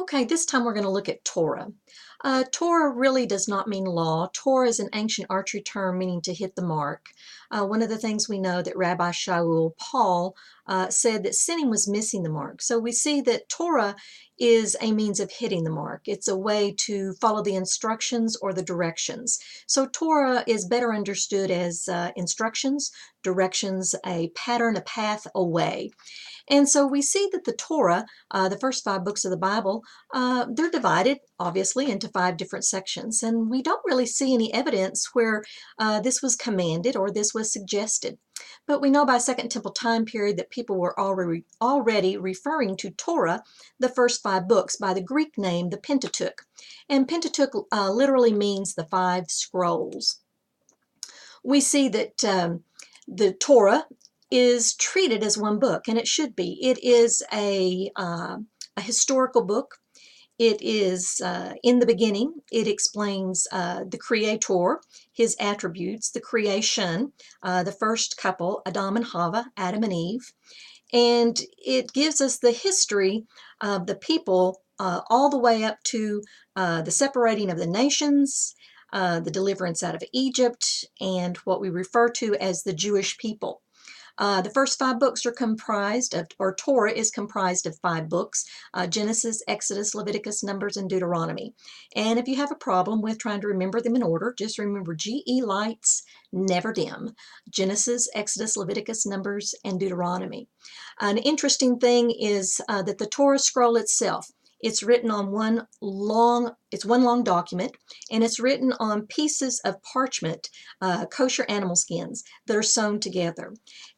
Okay, this time we're going to look at Torah. Torah really does not mean law. Torah is an ancient archery term meaning to hit the mark. One of the things we know that Rabbi Shaul Paul said that sinning was missing the mark. So we see that Torah is a means of hitting the mark. It's a way to follow the instructions or the directions. So Torah is better understood as instructions, directions, a pattern, a path, a way. And so we see that the Torah, the first 5 books of the Bible, they're divided, obviously, into 5 different sections. And we don't really see any evidence where this was commanded or this was suggested. But we know by Second Temple time period that people were already referring to Torah, the first 5 books, by the Greek name, the Pentateuch. And Pentateuch literally means the 5 scrolls. We see that the Torah is treated as one book, and it should be. It is a historical book. It is in the beginning. It explains the Creator, his attributes, the creation, the first couple, Adam and Hava, Adam and Eve. And it gives us the history of the people all the way up to the separating of the nations, the deliverance out of Egypt, and what we refer to as the Jewish people. The first 5 books are comprised of, or Torah is comprised of 5 books, Genesis, Exodus, Leviticus, Numbers, and Deuteronomy. And if you have a problem with trying to remember them in order, just remember GE lights, never dim. Genesis, Exodus, Leviticus, Numbers, and Deuteronomy. An interesting thing is that the Torah scroll itself, it's written on one long document, and it's written on pieces of parchment, kosher animal skins, that are sewn together.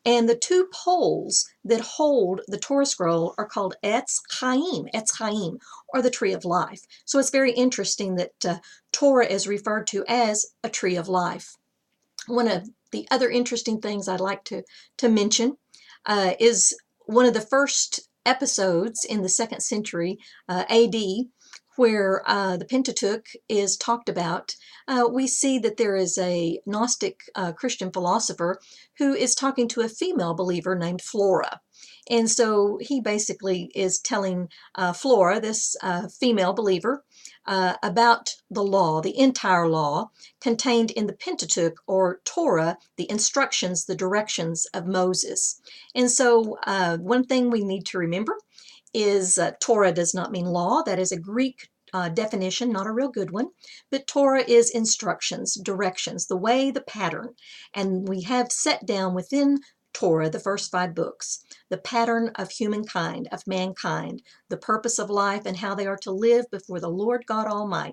And the 2 poles that hold the Torah scroll are called Etz Chaim, or the tree of life. So it's very interesting that Torah is referred to as a tree of life. One of the other interesting things I'd like to mention is one of the first episodes in the 2nd century AD, where the Pentateuch is talked about. We see that there is a Gnostic Christian philosopher who is talking to a female believer named Flora. And so he basically is telling Flora, this female believer, about the law, the entire law contained in the Pentateuch, or Torah, the instructions, the directions of Moses. And so one thing we need to remember is Torah does not mean law. That is a Greek definition, not a real good one. But Torah is instructions, directions, the way, the pattern. And we have set down within Torah, the first 5 books, the pattern of humankind, of mankind, the purpose of life, and how they are to live before the Lord God Almighty.